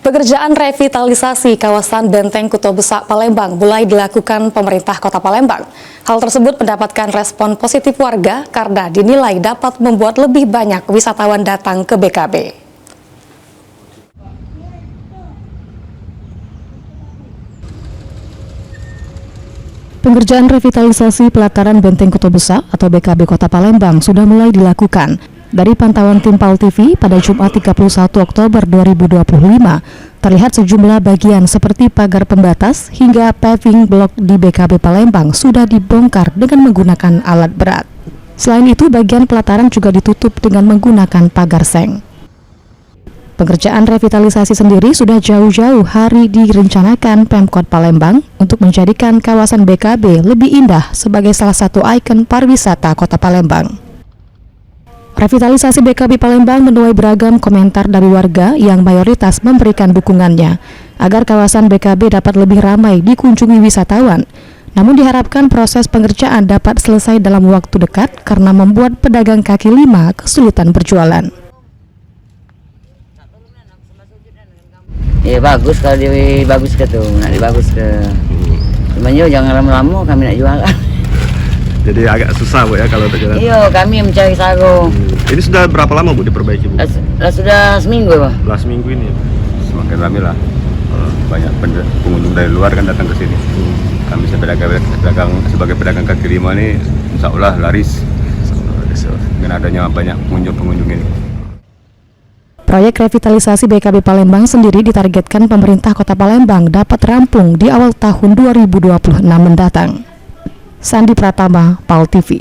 Pekerjaan revitalisasi kawasan Benteng Kuto Besak Palembang mulai dilakukan pemerintah Kota Palembang. Hal tersebut mendapatkan respon positif warga karena dinilai dapat membuat lebih banyak wisatawan datang ke BKB. Pengerjaan revitalisasi pelataran Benteng Kuto Besak atau BKB Kota Palembang sudah mulai dilakukan. Dari pantauan tim PAL TV pada Jumat 31 Oktober 2025, terlihat sejumlah bagian seperti pagar pembatas hingga paving block di BKB Palembang sudah dibongkar dengan menggunakan alat berat. Selain itu, bagian pelataran juga ditutup dengan menggunakan pagar seng. Pengerjaan revitalisasi sendiri sudah jauh-jauh hari direncanakan Pemkot Palembang untuk menjadikan kawasan BKB lebih indah sebagai salah satu ikon pariwisata Kota Palembang. Revitalisasi BKB Palembang menuai beragam komentar dari warga yang mayoritas memberikan dukungannya agar kawasan BKB dapat lebih ramai dikunjungi wisatawan. Namun diharapkan proses pengerjaan dapat selesai dalam waktu dekat karena membuat pedagang kaki lima kesulitan berjualan. Ya bagus kalau dia bagus ke tuh, nak dia bagus ke. Cuman jangan lama-lama kami nak jual. Jadi agak susah Bu ya kalau untuk jalan. Iya, kami mencari sarung. Ini sudah berapa lama Bu diperbaiki Bu? Sudah seminggu Pak. Setelah seminggu ini ya. Semakin ramai lah. Banyak pengunjung dari luar kan datang ke sini. Kami sebagai pedagang kaki lima ini insya Allah laris dengan adanya banyak pengunjung ini. Proyek revitalisasi BKB Palembang sendiri ditargetkan pemerintah Kota Palembang dapat rampung di awal tahun 2026 mendatang. Sandi Pratama, PAL TV.